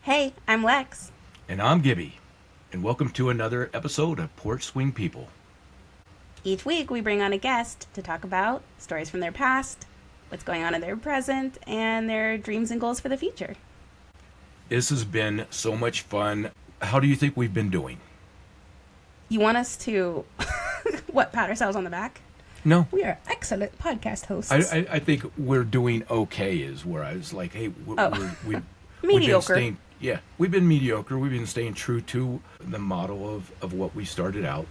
Hey, I'm Lex. And I'm Gibby, and welcome to another episode of Porch Swing People. Each week we bring on a guest to talk about stories from their past, what's going on in their present, and their dreams and goals for the future. This has been so much fun. How do you think we've been doing? You want us to, pat ourselves on the back? No. We are excellent podcast hosts. I think we're doing okay is where I was like, hey, we've Mediocre. We've been mediocre. We've been staying true to the motto of what we started out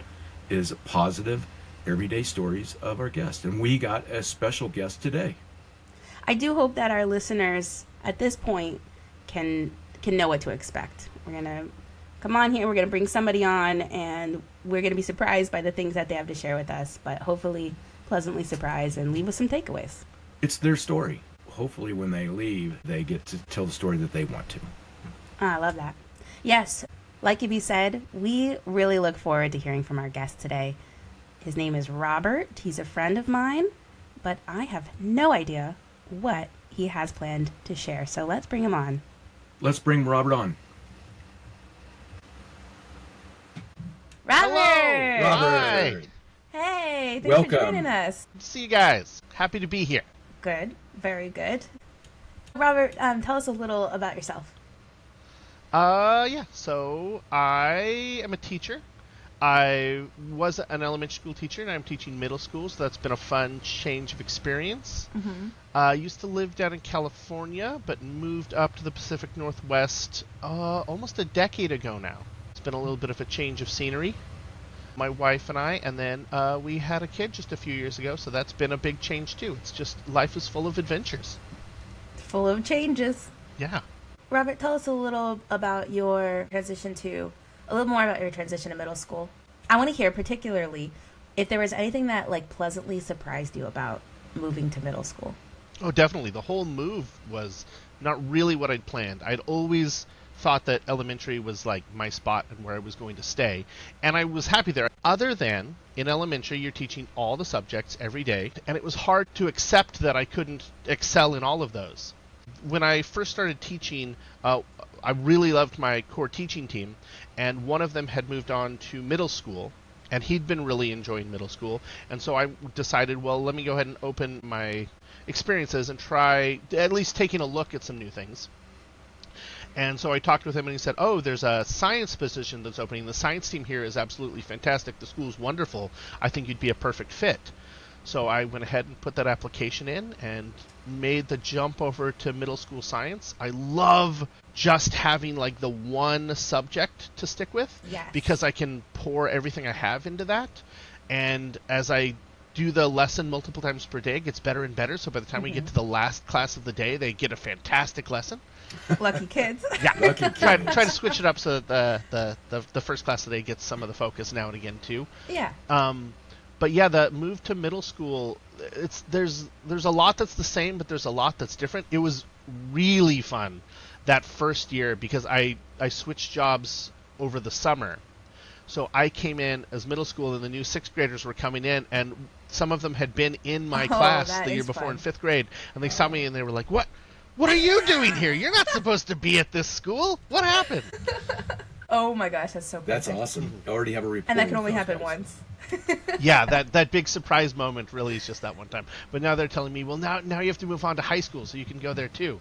is positive, everyday stories of our guests. And we got a special guest today. I do hope that our listeners at this point can know what to expect. We're going to come on here, we're going to bring somebody on, and we're going to be surprised by the things that they have to share with us, but hopefully pleasantly surprised and leave with some takeaways. It's their story. Hopefully when they leave, they get to tell the story that they want to. I love that. Yes, like Ibby said, we really look forward to hearing from our guest today. His name is Robert. He's a friend of mine, but I have no idea what he has planned to share. So let's bring him on. Let's bring Robert on. Robert! Hello. Robert! Hey, thanks Welcome. for joining us. See you guys. Happy to be here. Good, very good. Robert, tell us a little about yourself. So I am a teacher. I was an elementary school teacher, and I'm teaching middle school, so that's been a fun change of experience. Mm-hmm. I used to live down in California, but moved up to the Pacific Northwest almost a decade ago now. It's been a little bit of a change of scenery. My wife and I, and then we had a kid just a few years ago, so that's been a big change too. It's just life is full of adventures. Full of changes. Yeah. Robert, tell us a little about your transition to middle school. I want to hear particularly if there was anything that pleasantly surprised you about moving to middle school. Oh, definitely. The whole move was not really what I'd planned. I'd always thought that elementary was my spot and where I was going to stay, and I was happy there. Other than in elementary, you're teaching all the subjects every day, and it was hard to accept that I couldn't excel in all of those. When I first started teaching, I really loved my core teaching team, and one of them had moved on to middle school, and he'd been really enjoying middle school, and so I decided, well, let me go ahead and open my experiences and try at least taking a look at some new things. And so I talked with him, and he said, oh, there's a science position that's opening. The science team here is absolutely fantastic. The school's wonderful. I think you'd be a perfect fit. So I went ahead and put that application in and made the jump over to middle school science. I love just having the one subject to stick with. Yes. Because I can pour everything I have into that. And as I do the lesson multiple times per day, it gets better and better. So by the time we get to the last class of the day, they get a fantastic lesson. Lucky kids. Yeah, Lucky try kids. to switch it up so that the first class of the day gets some of the focus now and again too. Yeah. But yeah, the move to middle school, there's a lot that's the same, but there's a lot that's different. It was really fun that first year because I switched jobs over the summer. So I came in as middle school, and the new sixth graders were coming in, and some of them had been in my class the year before in fifth grade, and they saw me and they were like, "What are you doing here? You're not supposed to be at this school. What happened?" Oh my gosh, that's so perfect. That's awesome. I already have a report. And that can only happen once. Yeah, that big surprise moment really is just that one time. But now they're telling me, well, now you have to move on to high school so you can go there too.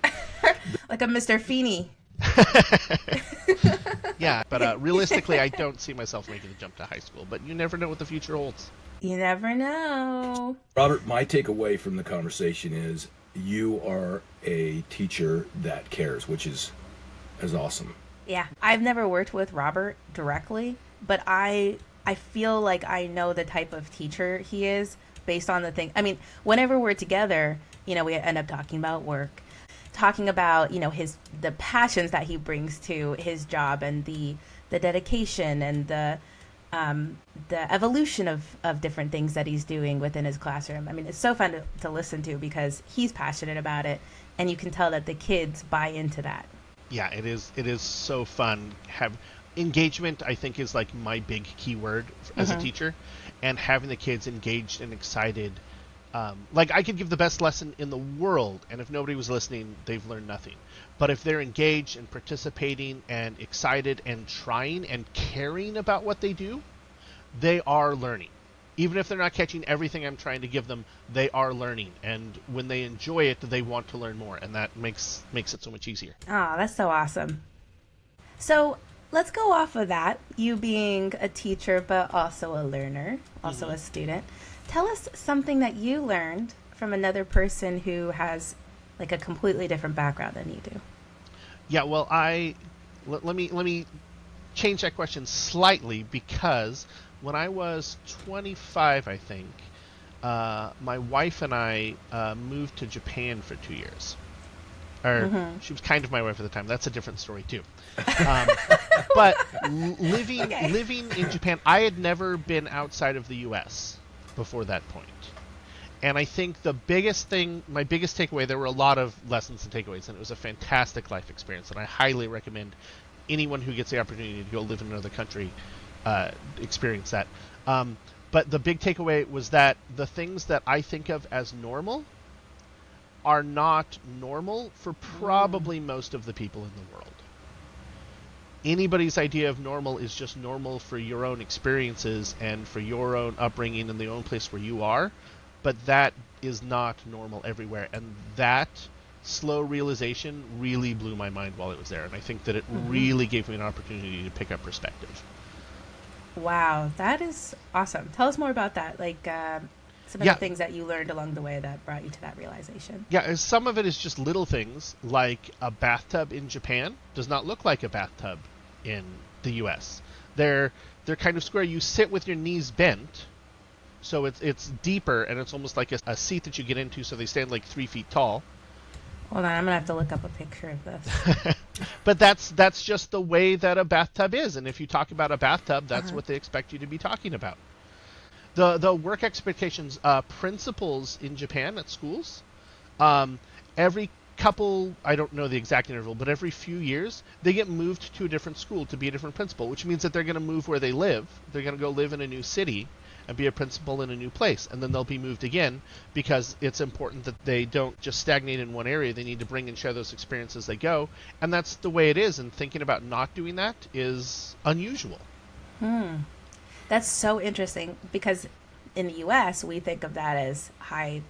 Like a Mr. Feeney. Yeah, but realistically, I don't see myself making the jump to high school. But you never know what the future holds. You never know. Robert, my takeaway from the conversation is you are a teacher that cares, which is awesome. Yeah. I've never worked with Robert directly, but I feel like I know the type of teacher he is based on the thing. I mean, whenever we're together, we end up talking about work, talking about, the passions that he brings to his job and the dedication and the evolution of different things that he's doing within his classroom. I mean, it's so fun to listen to because he's passionate about it, and you can tell that the kids buy into that. Yeah, it is so fun. Engagement, I think, is my big key word as a teacher, and having the kids engaged and excited Like, I could give the best lesson in the world, and if nobody was listening, they've learned nothing. But if they're engaged and participating and excited and trying and caring about what they do, they are learning. Even if they're not catching everything I'm trying to give them, they are learning. And when they enjoy it, they want to learn more, and that makes it so much easier. Oh, that's so awesome. So let's go off of that. You being a teacher, but also a learner, also a student. Tell us something that you learned from another person who has like a completely different background than you do. Yeah, well, let me change that question slightly, because when I was 25, I think, my wife and I moved to Japan for 2 years. Or she was kind of my wife at the time. That's a different story too. But living in Japan, I had never been outside of the U.S. before that point. And I think my biggest takeaway, there were a lot of lessons and takeaways, and it was a fantastic life experience, and I highly recommend anyone who gets the opportunity to go live in another country experience that. But the big takeaway was that the things that I think of as normal are not normal for probably most of the people in the world. Anybody's idea of normal is just normal for your own experiences and for your own upbringing in the own place where you are, but that is not normal everywhere. And that slow realization really blew my mind while it was there, and I think that it really gave me an opportunity to pick up perspective. Wow, that is awesome. Tell us more about that, like some of the things that you learned along the way that brought you to that realization. Yeah, some of it is just little things, like a bathtub in Japan does not look like a bathtub in the US. They're kind of square. You sit with your knees bent, so it's deeper, and it's almost like a seat that you get into, so they stand like 3 feet tall. Hold on, I'm gonna have to look up a picture of this. But that's just the way that a bathtub is, and if you talk about a bathtub, that's what they expect you to be talking about. The work expectations, principals in Japan at schools, every couple, I don't know the exact interval, but every few years, they get moved to a different school to be a different principal, which means that they're going to move where they live. They're going to go live in a new city and be a principal in a new place, and then they'll be moved again, because it's important that they don't just stagnate in one area. They need to bring and share those experiences as they go, and that's the way it is, and thinking about not doing that is unusual. That's so interesting, because in the U.S., we think of that as high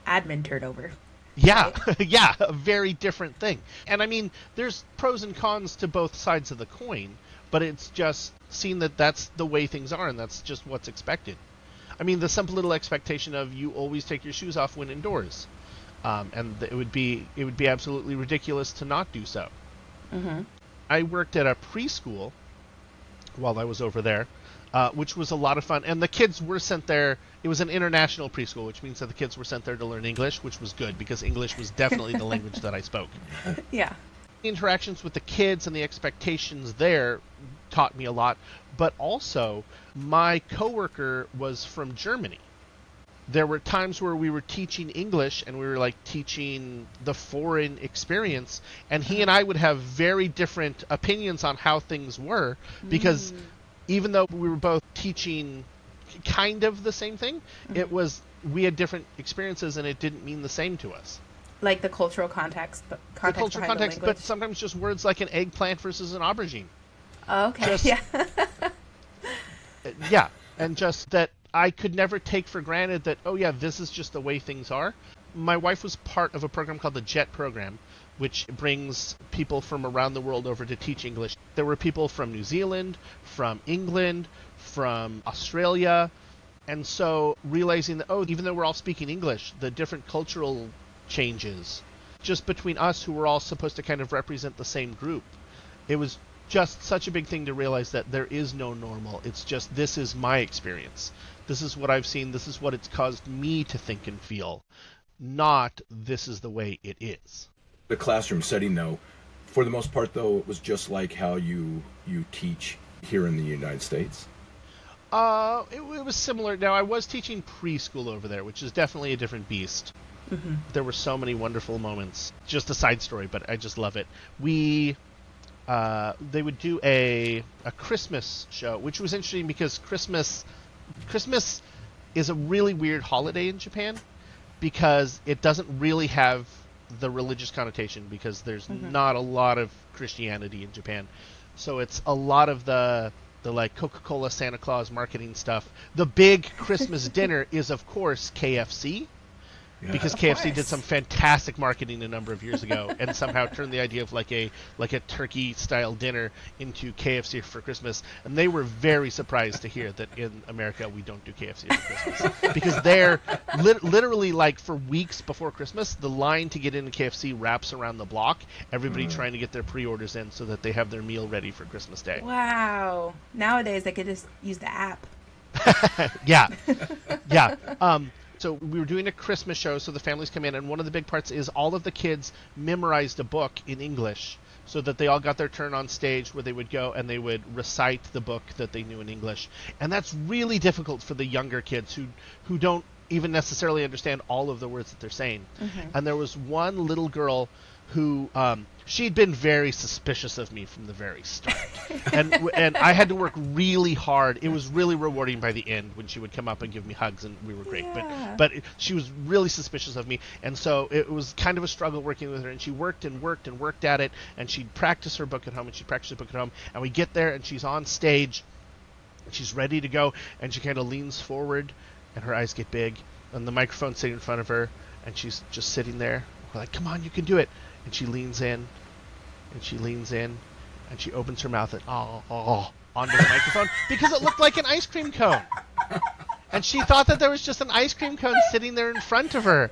admin turnover. Yeah, yeah, a very different thing. And I mean, there's pros and cons to both sides of the coin, but it's just seeing that that's the way things are, and that's just what's expected. I mean, the simple little expectation of you always take your shoes off when indoors, and it would be absolutely ridiculous to not do so. I worked at a preschool while I was over there, which was a lot of fun. And the kids were sent there. It was an international preschool, which means that the kids were sent there to learn English, which was good, because English was definitely the language that I spoke. Yeah. Interactions with the kids and the expectations there taught me a lot, but also my coworker was from Germany. There were times where we were teaching English and we were like teaching the foreign experience, and he and I would have very different opinions on how things were, because even though we were both teaching kind of the same thing, we had different experiences, and it didn't mean the same to us. Like the cultural context, but The cultural context, but sometimes just words like an eggplant versus an aubergine. Oh, okay. Yeah. Yeah, and just that I could never take for granted that, oh yeah, this is just the way things are. My wife was part of a program called the JET program, which brings people from around the world over to teach English. There were people from New Zealand, from England, from Australia, and so realizing that, oh, even though we're all speaking English, the different cultural changes just between us, who were all supposed to kind of represent the same group. It was just such a big thing to realize that there is no normal. It's just, this is my experience. This is what I've seen. This is what it's caused me to think and feel. Not, this is the way it is. The classroom setting, though, for the most part, though, it was just like how you teach here in the United States? It was similar. Now, I was teaching preschool over there, which is definitely a different beast. There were so many wonderful moments. Just a side story, but I just love it. They would do a Christmas show, which was interesting because Christmas is a really weird holiday in Japan. because it doesn't really have the religious connotation, because there's not a lot of Christianity in Japan. So it's a lot of the like Coca-Cola Santa Claus marketing stuff. The big Christmas dinner is, of course, KFC. Yeah. Because Of KFC course. did some fantastic marketing a number of years ago, and somehow turned the idea of like a turkey style dinner into KFC for Christmas, and they were very surprised to hear that in America we don't do KFC for Christmas, because they're literally like for weeks before Christmas the line to get into KFC wraps around the block, everybody trying to get their pre-orders in so that they have their meal ready for Christmas Day. Wow. Nowadays, they could just use the app. Yeah. So we were doing a Christmas show, so the families come in, and one of the big parts is all of the kids memorized a book in English, so that they all got their turn on stage where they would go and they would recite the book that they knew in English. And that's really difficult for the younger kids who don't even necessarily understand all of the words that they're saying. And there was one little girl who she'd been very suspicious of me from the very start, and I had to work really hard. It was really rewarding by the end when she would come up and give me hugs, and we were great. Yeah. But she was really suspicious of me, and so it was kind of a struggle working with her. And she worked and worked and worked at it, and she'd practice her book at home, and she'd practice her book at home. And we get there, and she's on stage, and she's ready to go, and she kind of leans forward, and her eyes get big, and the microphone's sitting in front of her, and she's just sitting there. We're like, "Come on, you can do it." And she leans in, and she leans in, and she opens her mouth and onto the microphone, because it looked like an ice cream cone. And she thought that there was just an ice cream cone sitting there in front of her.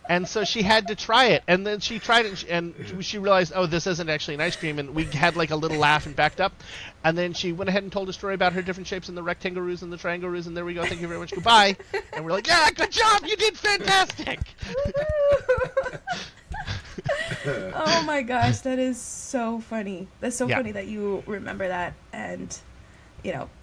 And so she had to try it. And then she tried it, and she realized, oh, this isn't actually an ice cream. And we had like a little laugh and backed up. And then she went ahead and told a story about her different shapes and the rectangle roos and the triangle roos. And there we go. Thank you very much. Goodbye. And we're like, yeah, good job. You did fantastic. Oh my gosh, that is so funny. That's so Yeah. funny that you remember that, and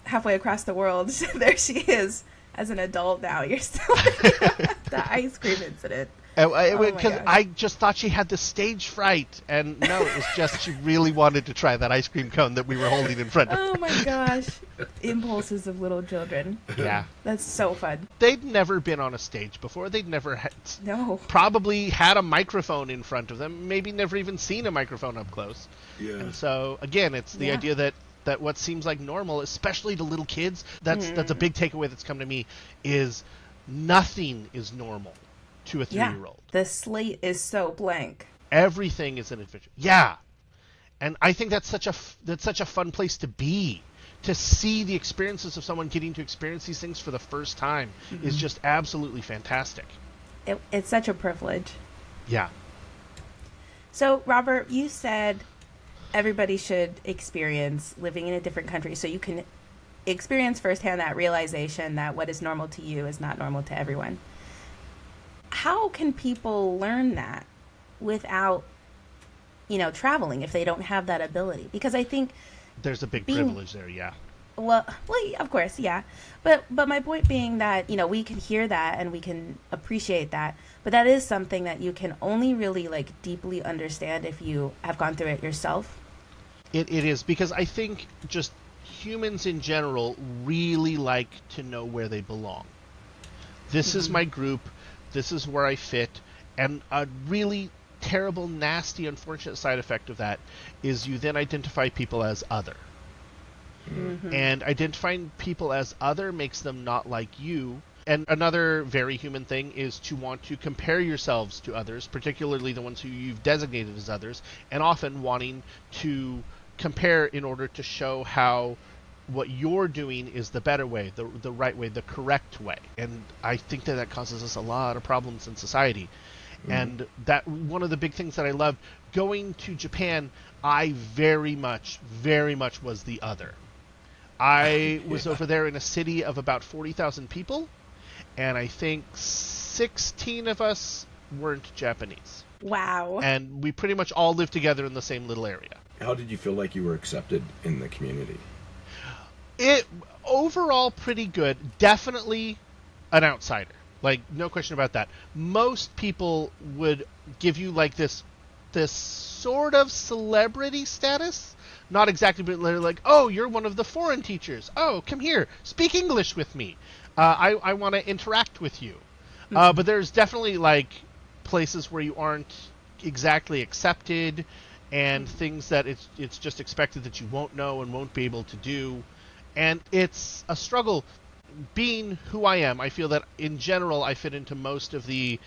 halfway across the world, there she is as an adult now. You're still the ice cream incident. my Because gosh. I just thought she had the stage fright, and no, it was just she really wanted to try that ice cream cone that we were holding in front of her. Oh my gosh, impulses of little children. Yeah. That's so fun. They'd never been on a stage before. They'd never No. probably had a microphone in front of them, maybe never even seen a microphone up close. Yeah. And so, again, it's the Yeah. idea that what seems like normal, especially to little kids, that's a big takeaway that's come to me, is nothing is normal to a Yeah. 3-year-old. The slate is so blank. Everything is an adventure. Yeah. And I think that's such a fun place to be. To see the experiences of someone getting to experience these things for the first time is just absolutely fantastic. It's such a privilege. Yeah. So, Robert, you said everybody should experience living in a different country so you can experience firsthand that realization that what is normal to you is not normal to everyone. How can people learn that without, traveling if they don't have that ability? Because I think, There's a big Being- privilege there, yeah. well, of course, yeah. But my point being that, we can hear that and we can appreciate that, but that is something that you can only really deeply understand if you have gone through it yourself. It is, because I think just humans in general really like to know where they belong. This is my group, this is where I fit, and a really terrible, nasty, unfortunate side effect of that is you then identify people as other. And identifying people as other makes them not like you. And another very human thing is to want to compare yourselves to others, particularly the ones who you've designated as others, and often wanting to compare in order to show how what you're doing is the better way, the right way, the correct way. And I think that causes us a lot of problems in society. And that one of the big things that I loved going to Japan, I very much was the other. I was over there in a city of about 40,000 people, and I think 16 of us weren't Japanese. Wow. And we pretty much all lived together in the same little area. How did you feel like you were accepted in the community? It overall pretty good. Definitely an outsider. No question about that. Most people would give you this sort of celebrity status. Not exactly, but they're like, oh, you're one of the foreign teachers. Oh, come here. Speak English with me. I want to interact with you. But there's definitely like places where you aren't exactly accepted, and things that it's just expected that you won't know and won't be able to do, and it's a struggle. Being who I am, I feel that in general I fit into most of the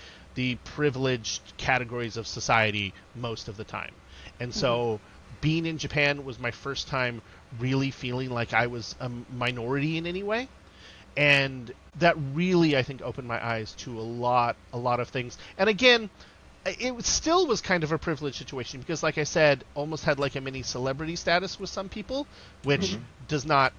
privileged categories of society most of the time. And so being in Japan was my first time really feeling like I was a minority in any way. And that really, I think, opened my eyes to a lot of things. And again, it still was kind of a privileged situation because, like I said, almost had like a mini celebrity status with some people, which does not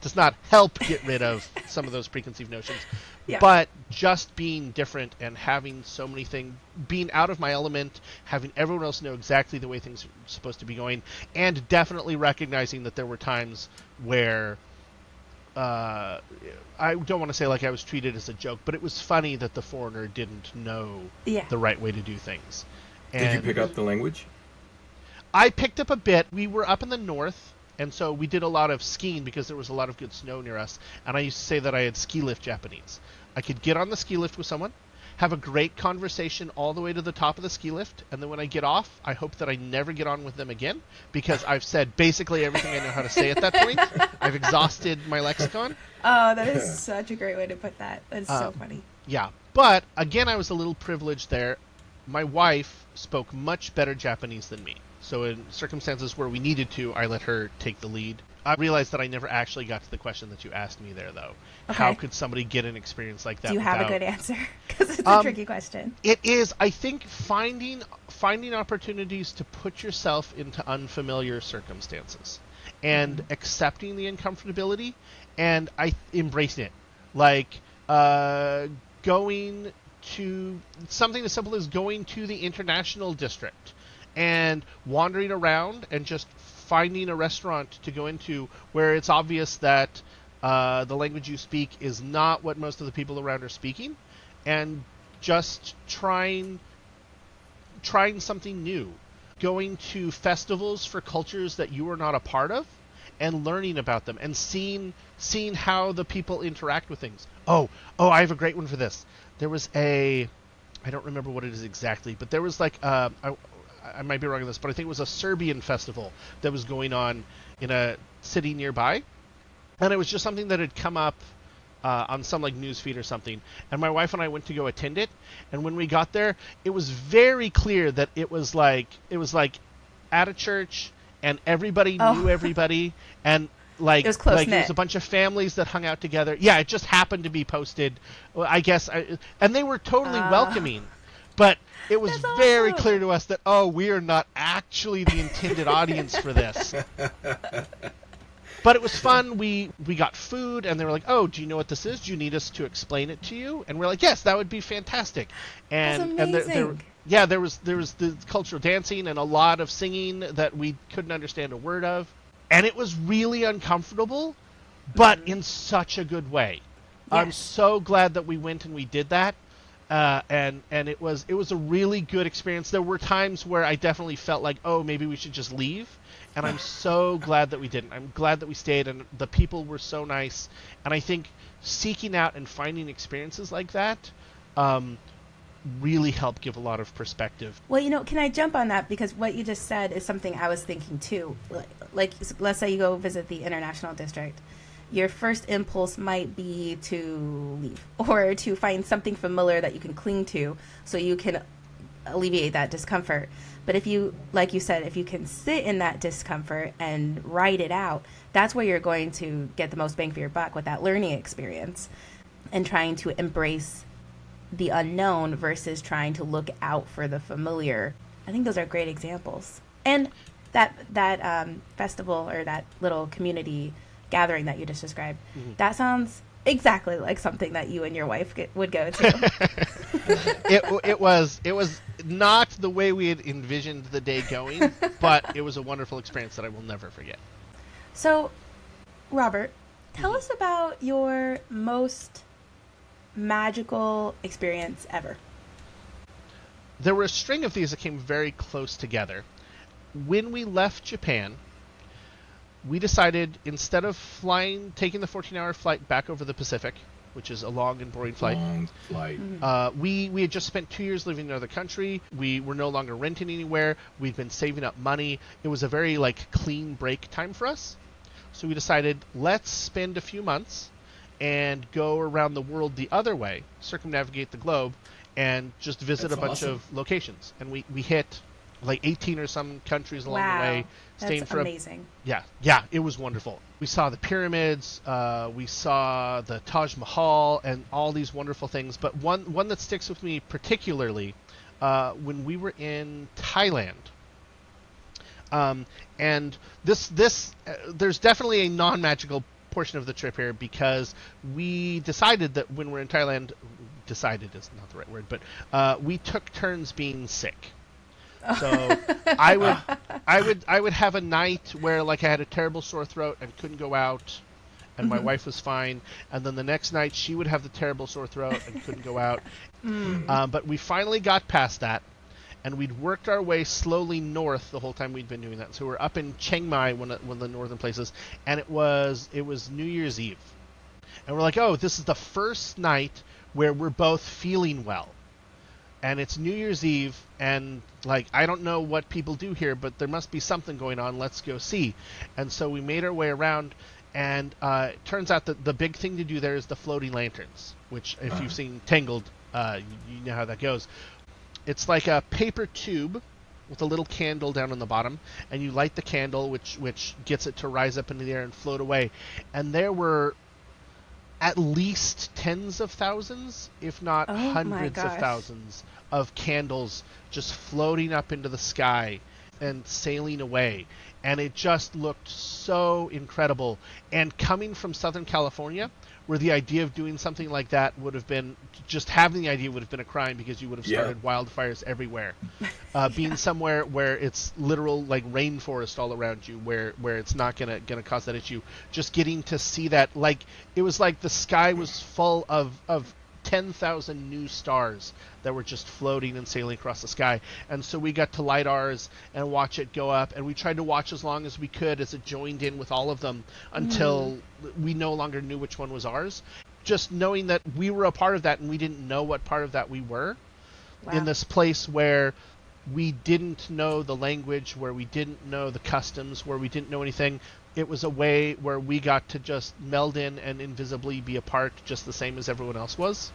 does not help get rid of some of those preconceived notions. Yeah. But just being different and having so many things, being out of my element, having everyone else know exactly the way things are supposed to be going, and definitely recognizing that there were times where I don't want to say like I was treated as a joke, but it was funny that the foreigner didn't know the right way to do things. And Did you pick up the language? I picked up a bit. We were up in the north, and so we did a lot of skiing because there was a lot of good snow near us. And I used to say that I had ski lift Japanese. I could get on the ski lift with someone, have a great conversation all the way to the top of the ski lift, and then when I get off, I hope that I never get on with them again because I've said basically everything I know how to say at that point. I've exhausted my lexicon. Oh, that is such a great way to put that. That's so funny. Yeah, but again, I was a little privileged there. My wife spoke much better Japanese than me. So in circumstances where we needed to, I let her take the lead. I realized that I never actually got to the question that you asked me there, though. Okay. How could somebody get an experience like that? Do you have a without... good answer? Because it's a tricky question. It is. I think finding opportunities to put yourself into unfamiliar circumstances and accepting the uncomfortability and embracing it. Like going to something as simple as going to the international district and wandering around and just finding a restaurant to go into where it's obvious that the language you speak is not what most of the people around are speaking, and just trying something new, going to festivals for cultures that you are not a part of, and learning about them and seeing how the people interact with things. Oh, I have a great one for this. There was I don't remember what it is exactly, but there was like I might be wrong on this, but I think it was a Serbian festival that was going on in a city nearby, and it was just something that had come up on some like news feed or something. And my wife and I went to go attend it, and when we got there, it was very clear that it was like at a church, and everybody knew everybody, and like it was a bunch of families that hung out together. Yeah, it just happened to be posted, I guess, and they were totally welcoming. But it was very clear to us that, we are not actually the intended audience for this. But it was fun. We got food, and they were like, do you know what this is? Do you need us to explain it to you? And we're like, yes, that would be fantastic. And that's amazing. there was the cultural dancing and a lot of singing that we couldn't understand a word of. And it was really uncomfortable, but in such a good way. Yes. I'm so glad that we went and we did that. And it was a really good experience. There were times where I definitely felt like, maybe we should just leave. And I'm so glad that we didn't. I'm glad that we stayed, and the people were so nice. And I think seeking out and finding experiences like that really helped give a lot of perspective. Well, can I jump on that? Because what you just said is something I was thinking too. Like, let's say you go visit the International District. Your first impulse might be to leave or to find something familiar that you can cling to so you can alleviate that discomfort. But if you, like you said, if you can sit in that discomfort and write it out, that's where you're going to get the most bang for your buck with that learning experience and trying to embrace the unknown versus trying to look out for the familiar. I think those are great examples. And that festival or that little community gathering that you just described, that sounds exactly like something that you and your wife would go to. It was not the way we had envisioned the day going, but it was a wonderful experience that I will never forget. So, Robert, tell us about your most magical experience ever. There were a string of these that came very close together. When we left Japan, we decided, instead of taking the 14-hour flight back over the Pacific, which is a long and boring flight. Long flight. We had just spent 2 years living in another country. We were no longer renting anywhere. We'd been saving up money. It was a very clean break time for us. So we decided, let's spend a few months and go around the world the other way, circumnavigate the globe, and just visit That's a bunch awesome. of locations. And we hit 18 or some countries along the way. Staying That's for amazing. Yeah, it was wonderful. We saw the pyramids, we saw the Taj Mahal, and all these wonderful things. But one that sticks with me particularly, when we were in Thailand. And this there's definitely a non-magical portion of the trip here, because we decided that when we're in Thailand, decided is not the right word, but we took turns being sick. So I would have a night where I had a terrible sore throat and couldn't go out, and my wife was fine, and then the next night she would have the terrible sore throat and couldn't go out. But we finally got past that, and we'd worked our way slowly north the whole time we'd been doing that. So we're up in Chiang Mai, one of the northern places, and it was New Year's Eve, and we're like, oh, this is the first night where we're both feeling well. And it's New Year's Eve, and I don't know what people do here, but there must be something going on. Let's go see. And so we made our way around, and it turns out that the big thing to do there is the floating lanterns, which, if you've seen Tangled, you know how that goes. It's like a paper tube with a little candle down on the bottom, and you light the candle, which gets it to rise up into the air and float away. And there were at least tens of thousands, if not hundreds of thousands, of candles just floating up into the sky and sailing away. And it just looked so incredible. And coming from Southern California, where the idea of doing something like that would have been, just having the idea would have been a crime, because you would have started wildfires everywhere. Being somewhere where it's literal rainforest all around you, where it's not gonna cause that issue. Just getting to see that, it was like the sky was full of 10,000 new stars that were just floating and sailing across the sky. And so we got to light ours and watch it go up, and we tried to watch as long as we could as it joined in with all of them until we no longer knew which one was ours. Just knowing that we were a part of that, and we didn't know what part of that we were. In this place where we didn't know the language, where we didn't know the customs, where we didn't know anything. It was a way where we got to just meld in and invisibly be a part, just the same as everyone else was.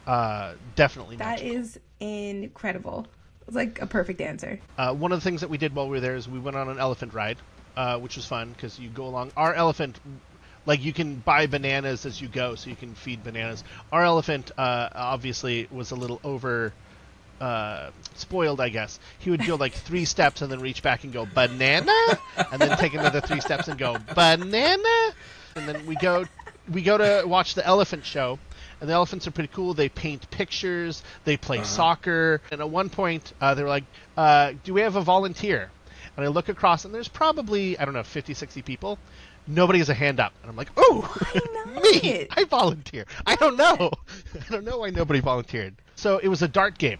Definitely That magical. is incredible. It's like a perfect answer. One of the things that we did while we were there is we went on an elephant ride, which was fun because you go along. Our elephant, you can buy bananas as you go, so you can feed bananas. Our elephant obviously was a little over spoiled, I guess. He would go 3 steps and then reach back and go, banana, and then take another 3 steps and go, banana, and then we go to watch the elephant show. And the elephants are pretty cool. They paint pictures, they play soccer, and at one point they were like, do we have a volunteer? And I look across, and there's probably, 50, 60 people. Nobody has a hand up. And I'm like, oh, me, I volunteer. I don't know. I don't know why nobody volunteered. So it was a dart game.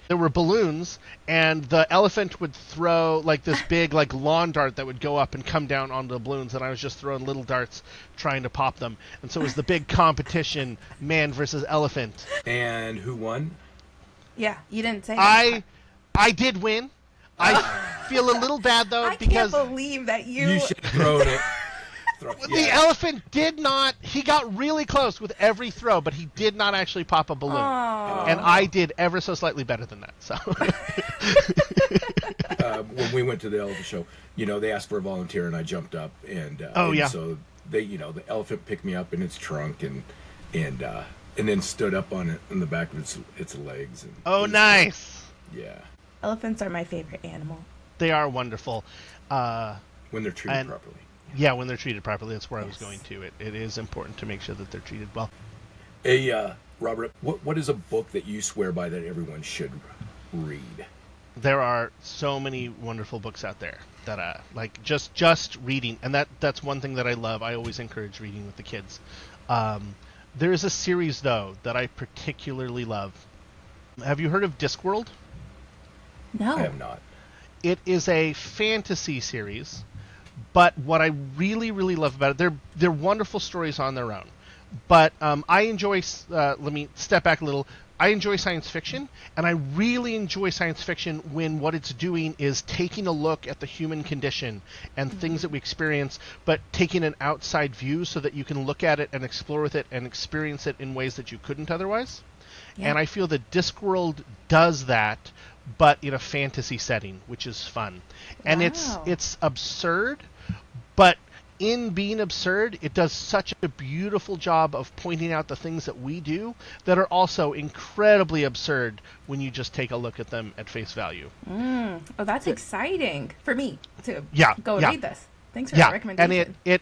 There were balloons, and the elephant would throw this big lawn dart that would go up and come down onto the balloons, and I was just throwing little darts trying to pop them. And so it was the big competition, man versus elephant. And who won? Yeah, you didn't say I did win. I feel a little bad though, I because can't believe that You should have thrown it. the elephant did not. He got really close with every throw, but he did not actually pop a balloon. And I did ever so slightly better than that. So When we went to the elephant show, they asked for a volunteer, and I jumped up, and so they, the elephant picked me up in its trunk and then stood up on it in the back of its legs. And oh, nice. Yeah. Elephants are my favorite animal. They are wonderful. When they're treated properly. Yeah, when they're treated properly. That's where I was going to. It is important to make sure that they're treated well. Hey, Robert, what is a book that you swear by that everyone should read? There are so many wonderful books out there that just reading, and that's one thing that I love. I always encourage reading with the kids. There is a series though that I particularly love. Have you heard of Discworld? No. I have not. It is a fantasy series, but what I really, really love about it, they're wonderful stories on their own. But I enjoy, let me step back a little. I enjoy science fiction, and I really enjoy science fiction when what it's doing is taking a look at the human condition and things that we experience, but taking an outside view so that you can look at it and explore with it and experience it in ways that you couldn't otherwise. Yeah. And I feel that Discworld does that, but in a fantasy setting, which is fun. And it's absurd, but in being absurd, it does such a beautiful job of pointing out the things that we do that are also incredibly absurd when you just take a look at them at face value. Oh, that's exciting for me to go read this. Thanks for that recommendation. And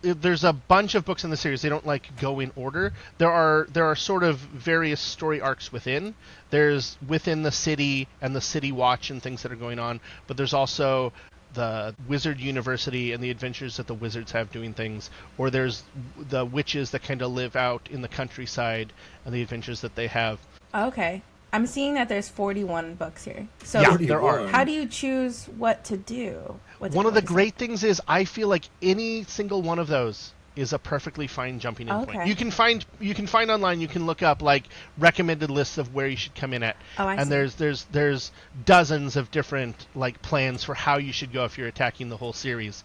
there's a bunch of books in the series. They don't go in order. There are sort of various story arcs within. There's within the city and the city watch and things that are going on, but there's also the Wizard University and the adventures that the wizards have doing things, or there's the witches that kind of live out in the countryside and the adventures that they have. Okay. I'm seeing that there's 41 books here. So there are. How do you choose what to do? One of the great things is I feel like any single one of those is a perfectly fine jumping in point. You can find online, you can look up recommended lists of where you should come in at. And there's dozens of different plans for how you should go if you're attacking the whole series.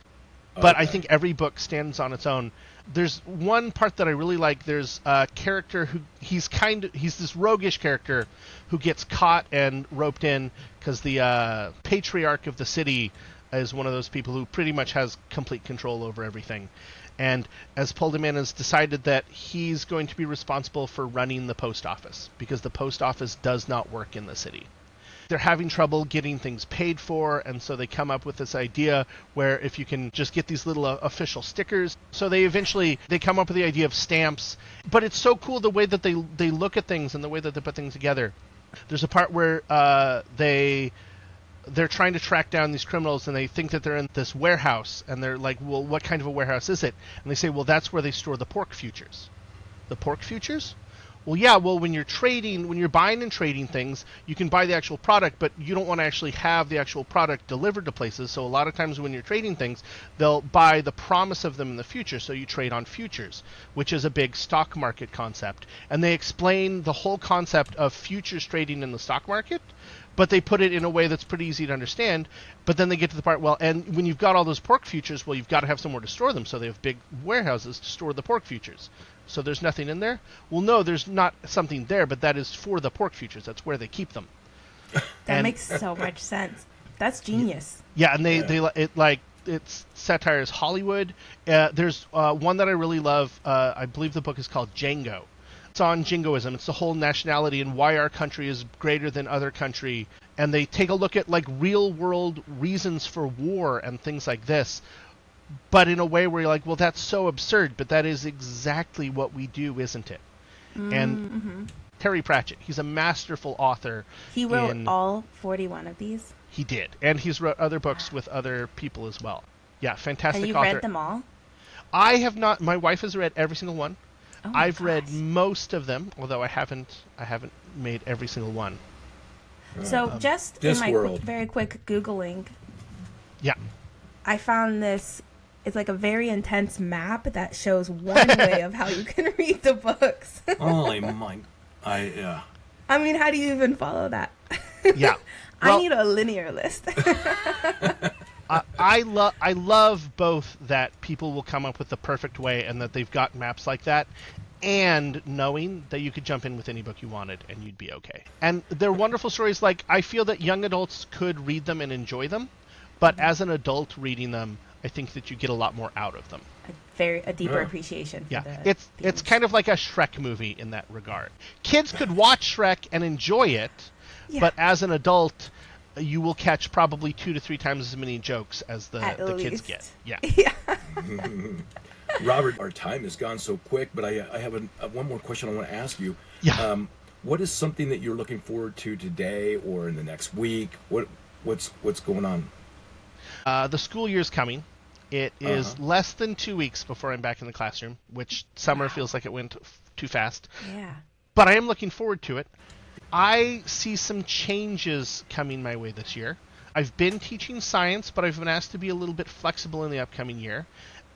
But I think every book stands on its own. There's one part that I really like. There's a character who he's this roguish character who gets caught and roped in because the patriarch of the city is one of those people who pretty much has complete control over everything. And as Polderman has decided that he's going to be responsible for running the post office because the post office does not work in the city. They're having trouble getting things paid for, and so they come up with this idea where if you can just get these little official stickers. So they come up with the idea of stamps. But it's so cool the way that they look at things and the way that they put things together. There's a part where they're trying to track down these criminals, and they think that they're in this warehouse, and they're like, well, what kind of a warehouse is it? And they say, well, that's where they store the pork futures. The pork futures? Well, yeah, when you're buying and trading things, you can buy the actual product, but you don't want to actually have the actual product delivered to places. So a lot of times when you're trading things, they'll buy the promise of them in the future. So you trade on futures, which is a big stock market concept. And they explain the whole concept of futures trading in the stock market, but they put it in a way that's pretty easy to understand. But then they get to the part, and when you've got all those pork futures, you've got to have somewhere to store them. So they have big warehouses to store the pork futures. So there's nothing in there? Well, no, there's not something there, but that is for the pork futures. That's where they keep them. That makes so much sense. That's genius. Yeah, and it's satires Hollywood. There's one that I really love. I believe the book is called Django. It's on jingoism. It's the whole nationality and why our country is greater than other country. And they take a look at real world reasons for war and things like this. But in a way where you're like, well, that's so absurd, but that is exactly what we do, isn't it? And Terry Pratchett, he's a masterful author. He wrote all 41 of these? He did. And he's wrote other books with other people as well. Yeah, fantastic author. And you read them all? I have not. My wife has read every single one. Oh I've read most of them, although I haven't made every single one. So just in my very quick Googling, I found this. It's like a very intense map that shows one way of how you can read the books. Holy my! I mean, how do you even follow that? Yeah. I need a linear list. I love both that people will come up with the perfect way and that they've got maps like that, and knowing that you could jump in with any book you wanted and you'd be okay. And they're wonderful stories. I feel that young adults could read them and enjoy them, but as an adult reading them, I think that you get a lot more out of them. A deeper appreciation for the it's kind of like a Shrek movie in that regard. Kids could watch Shrek and enjoy it, but as an adult, you will catch probably 2 to 3 times as many jokes as the kids get. Yeah. Robert, our time has gone so quick, but I have one more question I want to ask you. Yeah. What is something that you're looking forward to today or in the next week? What's going on? The school year's coming. It is less than 2 weeks before I'm back in the classroom, which summer feels like it went too fast. Yeah. But I am looking forward to it. I see some changes coming my way this year. I've been teaching science, but I've been asked to be a little bit flexible in the upcoming year.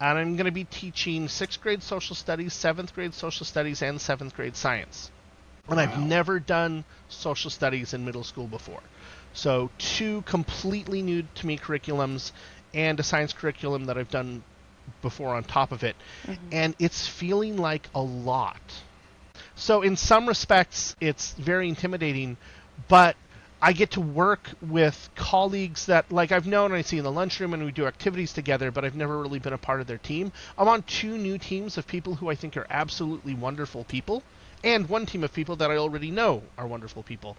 and I'm going to be teaching 6th grade social studies, 7th grade social studies, and 7th grade science. And I've never done social studies in middle school before. So 2 completely new to me curriculums and a science curriculum that I've done before on top of it. And it's feeling like a lot. So in some respects, it's very intimidating, but I get to work with colleagues that, like, I've known and I see in the lunchroom and we do activities together, but I've never really been a part of their team. I'm on 2 new teams of people who I think are absolutely wonderful people, and 1 team of people that I already know are wonderful people.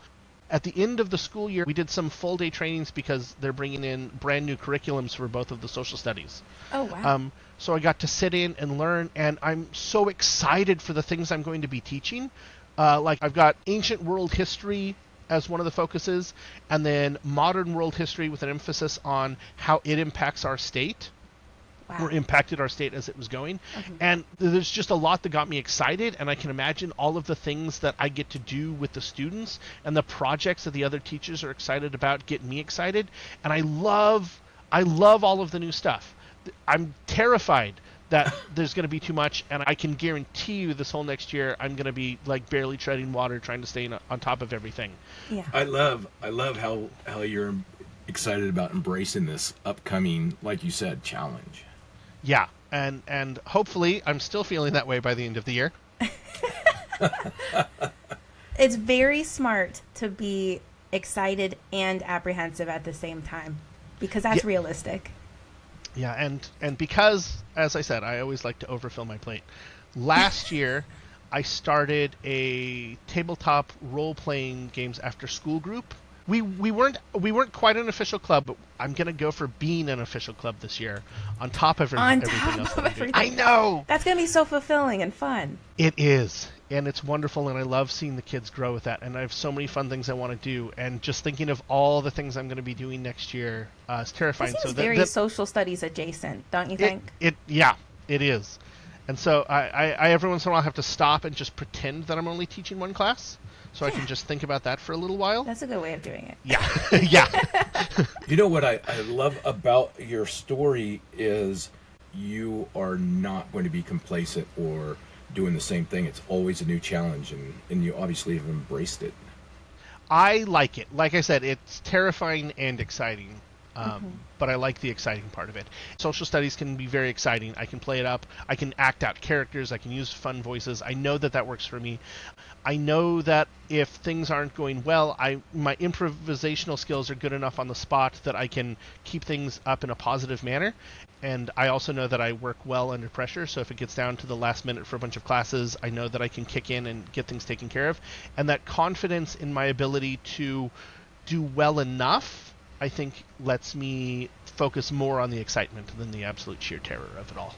At the end of the school year, we did some full-day trainings because they're bringing in brand new curriculums for both of the social studies. Oh, wow. So I got to sit in and learn, and I'm so excited for the things I'm going to be teaching. Like, I've got ancient world history as one of the focuses, and then modern world history with an emphasis on how it impacts our state. Wow. Or impacted our state as it was going. And there's just a lot that got me excited, and I can imagine all of the things that I get to do with the students and the projects that the other teachers are excited about get me excited. And I love all of the new stuff. I'm terrified that there's going to be too much, and I can guarantee you this whole next year I'm going to be like barely treading water trying to stay on top of everything. Yeah. I love how you're excited about embracing this upcoming, like you said, challenge. Yeah, and hopefully I'm still feeling that way by the end of the year. It's very smart to be excited and apprehensive at the same time, because that's realistic. Yeah, and because, as I said, I always like to overfill my plate. Last year, I started a tabletop role-playing games after school group. We weren't quite an official club, but I'm gonna go for being an official club this year, on top of everything else that I'm doing. I know! That's gonna be so fulfilling and fun. It is, and it's wonderful, and I love seeing the kids grow with that, and I have so many fun things I want to do, and just thinking of all the things I'm going to be doing next year is terrifying. This is very social studies adjacent, don't you think? It is. And so I every once in a while have to stop and just pretend that I'm only teaching one class, so I can just think about that for a little while. That's a good way of doing it. Yeah, yeah. You know what I love about your story is you are not going to be complacent or doing the same thing. It's always a new challenge, and you obviously have embraced it. I like it. Like I said, it's terrifying and exciting. But I like the exciting part of it. Social studies can be very exciting. I can play it up. I can act out characters. I can use fun voices. I know that works for me. I know that if things aren't going well, my improvisational skills are good enough on the spot that I can keep things up in a positive manner. And I also know that I work well under pressure. So if it gets down to the last minute for a bunch of classes, I know that I can kick in and get things taken care of. And that confidence in my ability to do well enough, I think, lets me focus more on the excitement than the absolute sheer terror of it all.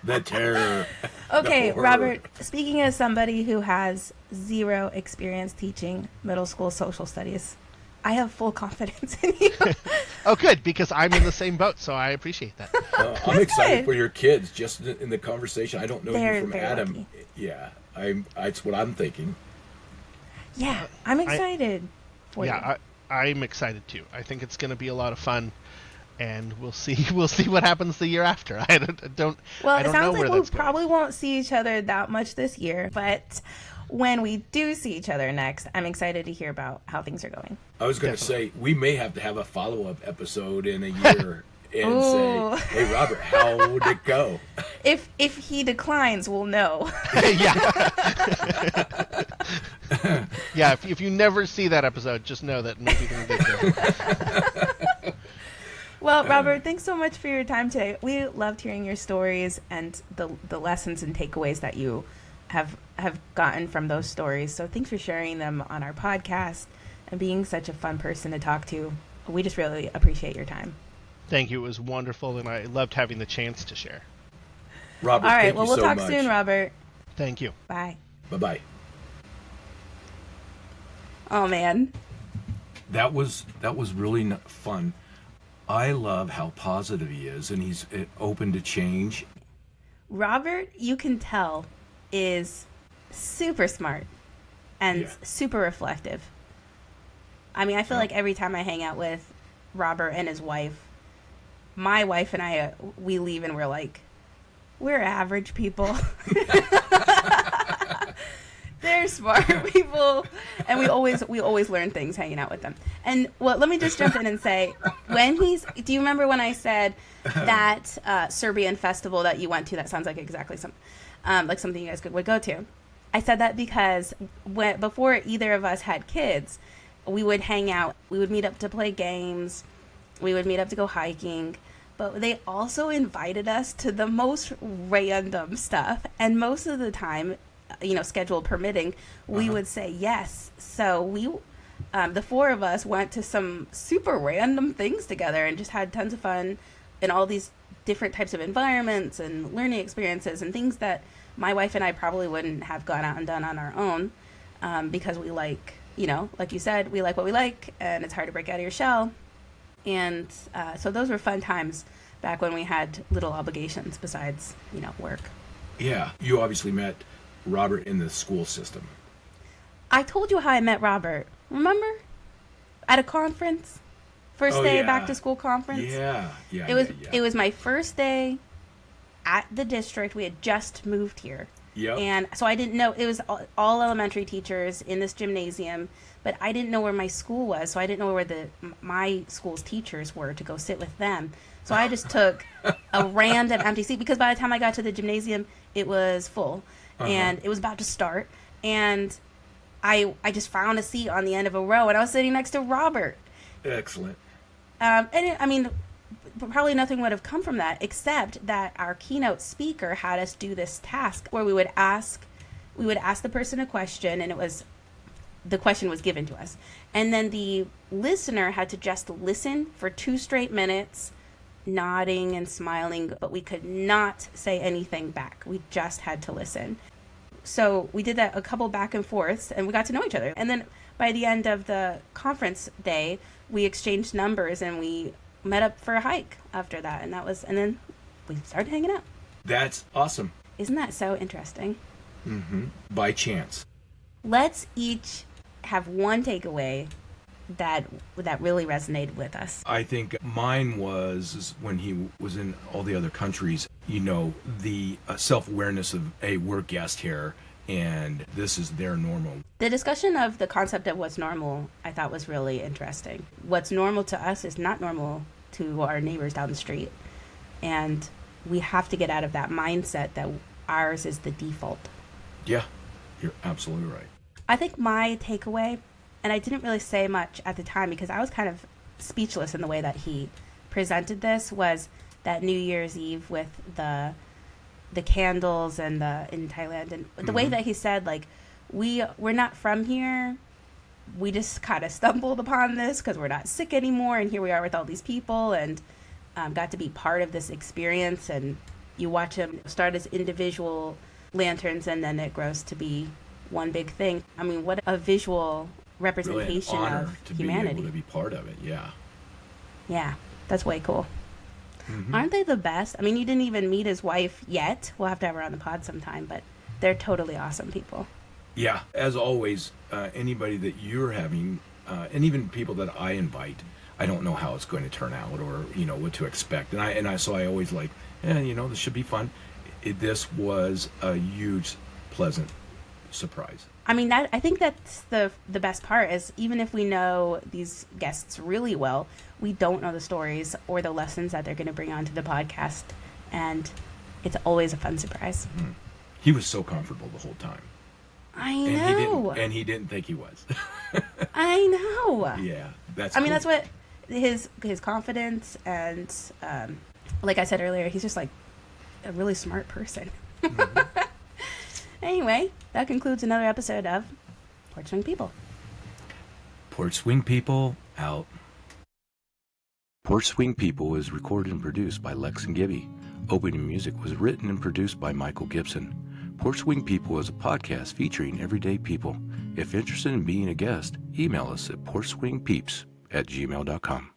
the terror. Okay, Robert, speaking as somebody who has 0 experience teaching middle school social studies, I have full confidence in you. Oh, good, because I'm in the same boat, so I appreciate that. I'm excited for your kids, just in the conversation. I don't know you from Adam. Lucky. Yeah, that's what I'm thinking. Yeah, I'm excited for you. I'm excited too. I think it's going to be a lot of fun, and we'll see. We'll see what happens the year after. I don't. Well, I don't it sounds know where like we that's probably going. won't see each other that much this year, but when we do see each other next, I'm excited to hear about how things are going. I was going to say, we may have to have a follow-up episode in a year and say, hey, Robert, how would it go? If he declines, we'll know. Yeah. Yeah, if you never see that episode, just know that maybe things did go. Well, Robert, thanks so much for your time today. We loved hearing your stories and the lessons and takeaways that you have gotten from those stories. So thanks for sharing them on our podcast and being such a fun person to talk to. We just really appreciate your time. Thank you. It was wonderful, and I loved having the chance to share. Robert, all right, thank well, you we'll so talk much. soon, Robert. Thank you. Bye. Bye-bye. Oh, man. That was really fun. I love how positive he is, and he's open to change. Robert, you can tell, is super smart and super reflective. I mean, I feel like every time I hang out with Robert and his wife, my wife and I, we leave and we're like, we're average people. They're smart people, and we always learn things hanging out with them. And well, let me just jump in and say, do you remember when I said that Serbian festival that you went to? That sounds like exactly like something you guys would go to. I said that because before either of us had kids, we would hang out. We would meet up to play games. We would meet up to go hiking. But they also invited us to the most random stuff, and most of the time, schedule permitting, we would say yes. So we, the four of us, went to some super random things together and just had tons of fun in all these different types of environments and learning experiences and things that my wife and I probably wouldn't have gone out and done on our own, because we like, like you said, we like what we like, and it's hard to break out of your shell. And so those were fun times back when we had little obligations besides, work. Yeah, you obviously met Robert in the school system. I told you how I met Robert. Remember? At a conference. First day back to school conference. Yeah. It was my first day at the district. We had just moved here. Yep. And so I didn't know, it was all elementary teachers in this gymnasium, but I didn't know where my school was, so I didn't know where my school's teachers were to go sit with them. So I just took a random empty seat, because by the time I got to the gymnasium, it was full. And it was about to start, and I just found a seat on the end of a row, and I was sitting next to Robert. Excellent. Probably nothing would have come from that, except that our keynote speaker had us do this task where we would ask the person a question, and the question was given to us, and then the listener had to just listen for 2 straight minutes, nodding and smiling, but we could not say anything back. We just had to listen. So we did that a couple back and forths, and we got to know each other. And then by the end of the conference day, we exchanged numbers, and we met up for a hike after that. And then we started hanging out. That's awesome. Isn't that so interesting? Mm-hmm. By chance. Let's each have one takeaway that really resonated with us. I think mine was when he was in all the other countries, the self-awareness of, hey, we're guest here, and this is their normal. The discussion of the concept of what's normal, I thought, was really interesting. What's normal to us is not normal to our neighbors down the street. And we have to get out of that mindset that ours is the default. Yeah, you're absolutely right. I think my takeaway, and I didn't really say much at the time because I was kind of speechless in the way that he presented this, was that New Year's Eve with the candles and in Thailand, and the way that he said, like, we're not from here. We just kind of stumbled upon this because we're not sick anymore, and here we are with all these people, and got to be part of this experience. And you watch him start as individual lanterns, and then it grows to be one big thing. I mean, what a visual representation really an honor of humanity. Be able to be part of it. Yeah, that's way cool. Aren't they the best? I mean, you didn't even meet his wife yet. We'll have to have her on the pod sometime, but they're totally awesome people. Yeah, as always, anybody that you're having, and even people that I invite, I don't know how it's going to turn out, or what to expect, and so I always like, this should be fun. This was a huge, pleasant surprise. I mean, I think that's the best part, is even if we know these guests really well, we don't know the stories or the lessons that they're going to bring onto the podcast, and it's always a fun surprise. He was so comfortable the whole time. I know. And he didn't think he was. I know. Yeah, that's. I mean, that's what his confidence, and like I said earlier, he's just like a really smart person. Anyway, that concludes another episode of Porch Swing People. Porch Swing People out. Porch Swing People is recorded and produced by Lex and Gibby. Opening music was written and produced by Michael Gibson. Porch Swing People is a podcast featuring everyday people. If interested in being a guest, email us at porchswingpeeps@gmail.com.